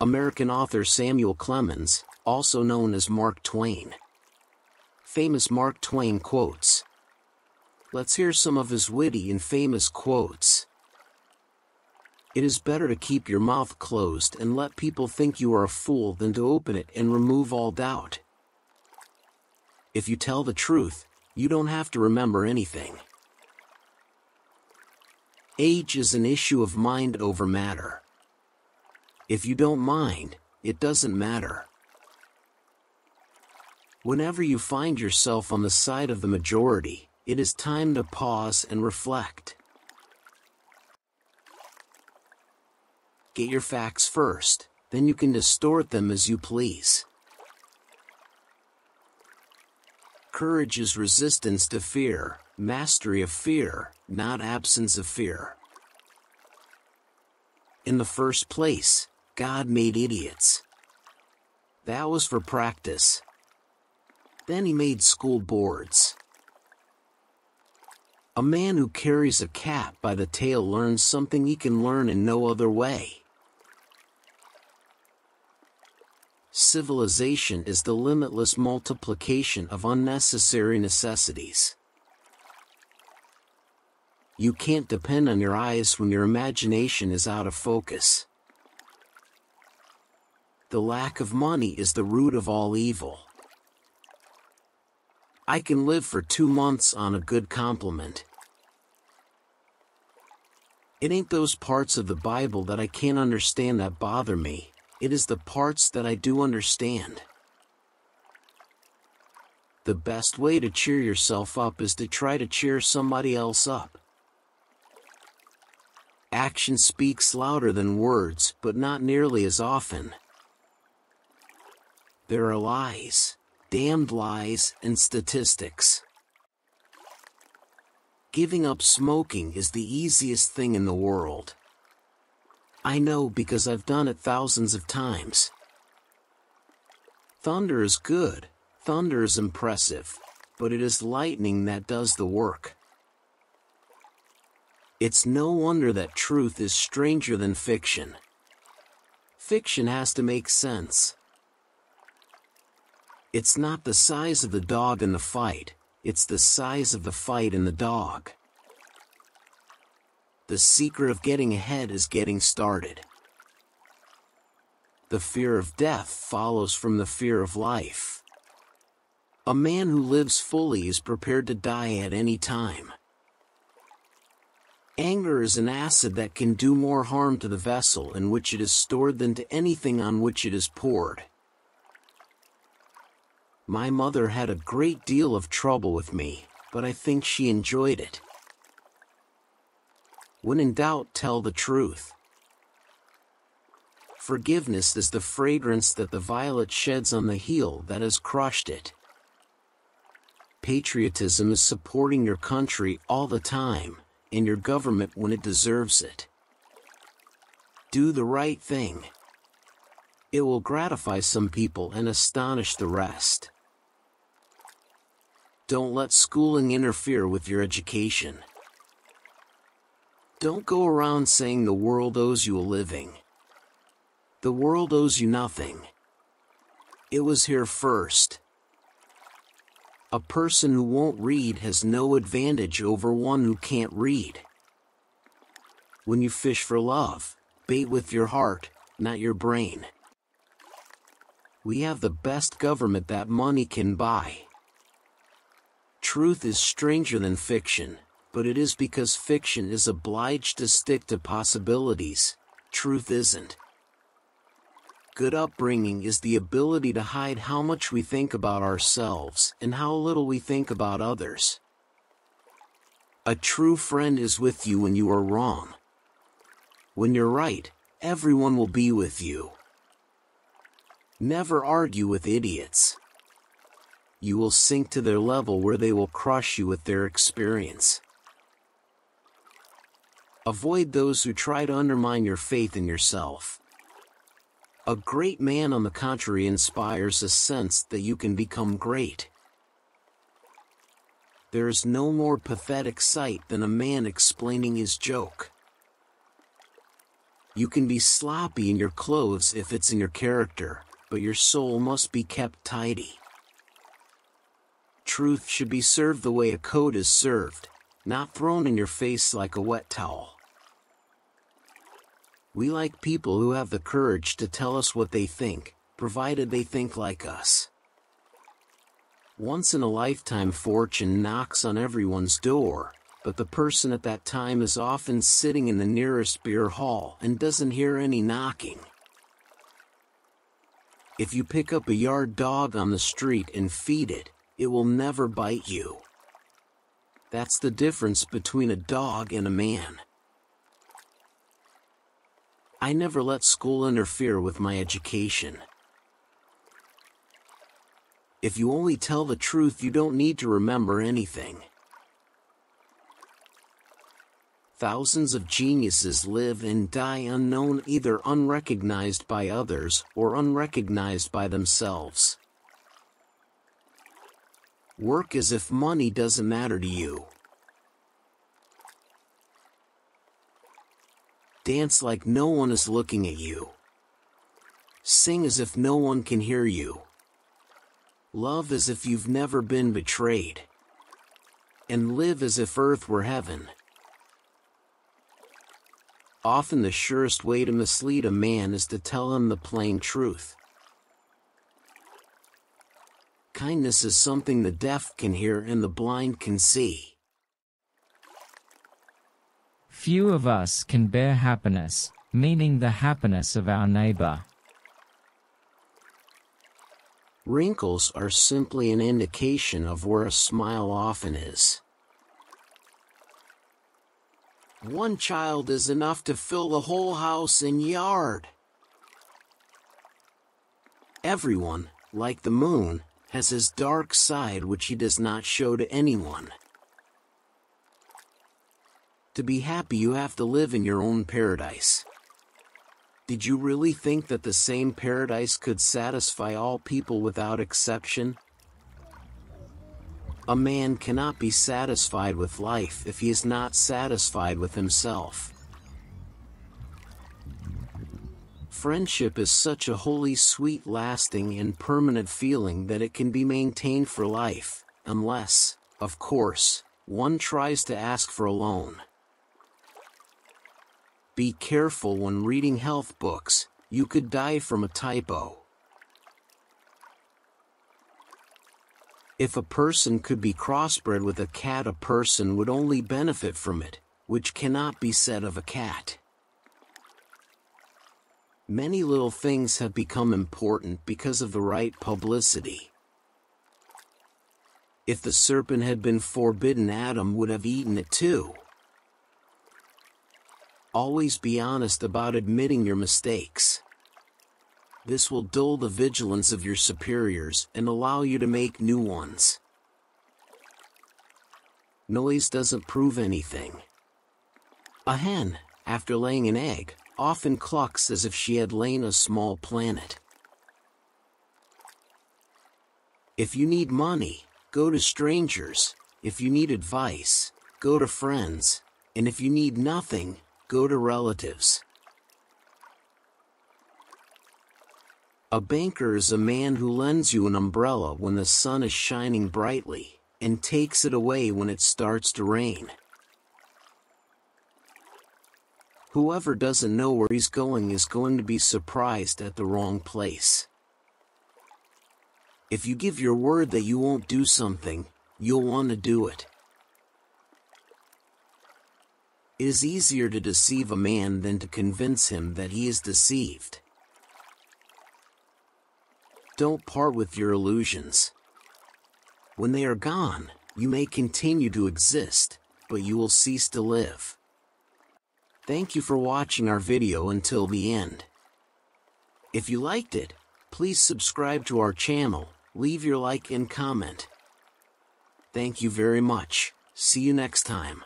American author Samuel Clemens, also known as Mark Twain. Famous Mark Twain quotes. Let's hear some of his witty and famous quotes. It is better to keep your mouth closed and let people think you are a fool than to open it and remove all doubt. If you tell the truth, you don't have to remember anything. Age is an issue of mind over matter. If you don't mind, it doesn't matter. Whenever you find yourself on the side of the majority, it is time to pause and reflect. Get your facts first, then you can distort them as you please. Courage is resistance to fear, mastery of fear, not absence of fear. In the first place, God made idiots. That was for practice. Then he made school boards. A man who carries a cat by the tail learns something he can learn in no other way. Civilization is the limitless multiplication of unnecessary necessities. You can't depend on your eyes when your imagination is out of focus. The lack of money is the root of all evil. I can live for 2 months on a good compliment. It ain't those parts of the Bible that I can't understand that bother me. It is the parts that I do understand. The best way to cheer yourself up is to try to cheer somebody else up. Action speaks louder than words, but not nearly as often. There are lies, damned lies, and statistics. Giving up smoking is the easiest thing in the world. I know because I've done it thousands of times. Thunder is good, thunder is impressive, but it is lightning that does the work. It's no wonder that truth is stranger than fiction. Fiction has to make sense. It's not the size of the dog in the fight, it's the size of the fight in the dog. The secret of getting ahead is getting started. The fear of death follows from the fear of life. A man who lives fully is prepared to die at any time. Anger is an acid that can do more harm to the vessel in which it is stored than to anything on which it is poured. My mother had a great deal of trouble with me, but I think she enjoyed it. When in doubt, tell the truth. Forgiveness is the fragrance that the violet sheds on the heel that has crushed it. Patriotism is supporting your country all the time, and your government when it deserves it. Do the right thing. It will gratify some people and astonish the rest. Don't let schooling interfere with your education. Don't go around saying the world owes you a living. The world owes you nothing. It was here first. A person who won't read has no advantage over one who can't read. When you fish for love, bait with your heart, not your brain. We have the best government that money can buy. Truth is stranger than fiction, but it is because fiction is obliged to stick to possibilities, truth isn't. Good upbringing is the ability to hide how much we think about ourselves and how little we think about others. A true friend is with you when you are wrong. When you're right, everyone will be with you. Never argue with idiots. You will sink to their level where they will crush you with their experience. Avoid those who try to undermine your faith in yourself. A great man, on the contrary, inspires a sense that you can become great. There is no more pathetic sight than a man explaining his joke. You can be sloppy in your clothes if it's in your character, but your soul must be kept tidy. Truth should be served the way a coat is served, not thrown in your face like a wet towel. We like people who have the courage to tell us what they think, provided they think like us. Once-in-a-lifetime fortune knocks on everyone's door, but the person at that time is often sitting in the nearest beer hall and doesn't hear any knocking. If you pick up a yard dog on the street and feed it, it will never bite you. That's the difference between a dog and a man. I never let school interfere with my education. If you only tell the truth, you don't need to remember anything. Thousands of geniuses live and die unknown, either unrecognized by others or unrecognized by themselves. Work as if money doesn't matter to you. Dance like no one is looking at you. Sing as if no one can hear you. Love as if you've never been betrayed. And live as if earth were heaven. Often the surest way to mislead a man is to tell him the plain truth. Kindness is something the deaf can hear and the blind can see. Few of us can bear happiness, meaning the happiness of our neighbor. Wrinkles are simply an indication of where a smile often is. One child is enough to fill the whole house and yard. Everyone, like the moon, has his dark side which he does not show to anyone. To be happy, you have to live in your own paradise. Did you really think that the same paradise could satisfy all people without exception? A man cannot be satisfied with life if he is not satisfied with himself. Friendship is such a holy, sweet, lasting, and permanent feeling that it can be maintained for life, unless, of course, one tries to ask for a loan. Be careful when reading health books, you could die from a typo. If a person could be crossbred with a cat, a person would only benefit from it, which cannot be said of a cat. Many little things have become important because of the right publicity. If the serpent had been forbidden, Adam would have eaten it too. Always be honest about admitting your mistakes. This will dull the vigilance of your superiors and allow you to make new ones. Noise doesn't prove anything. A hen, after laying an egg, often clucks as if she had lain a small planet. If you need money, go to strangers. If you need advice, go to friends. And if you need nothing, go to relatives. A banker is a man who lends you an umbrella when the sun is shining brightly, and takes it away when it starts to rain. Whoever doesn't know where he's going is going to be surprised at the wrong place. If you give your word that you won't do something, you'll want to do it. It is easier to deceive a man than to convince him that he is deceived. Don't part with your illusions. When they are gone, you may continue to exist, but you will cease to live. Thank you for watching our video until the end. If you liked it, please subscribe to our channel, leave your like and comment. Thank you very much. See you next time.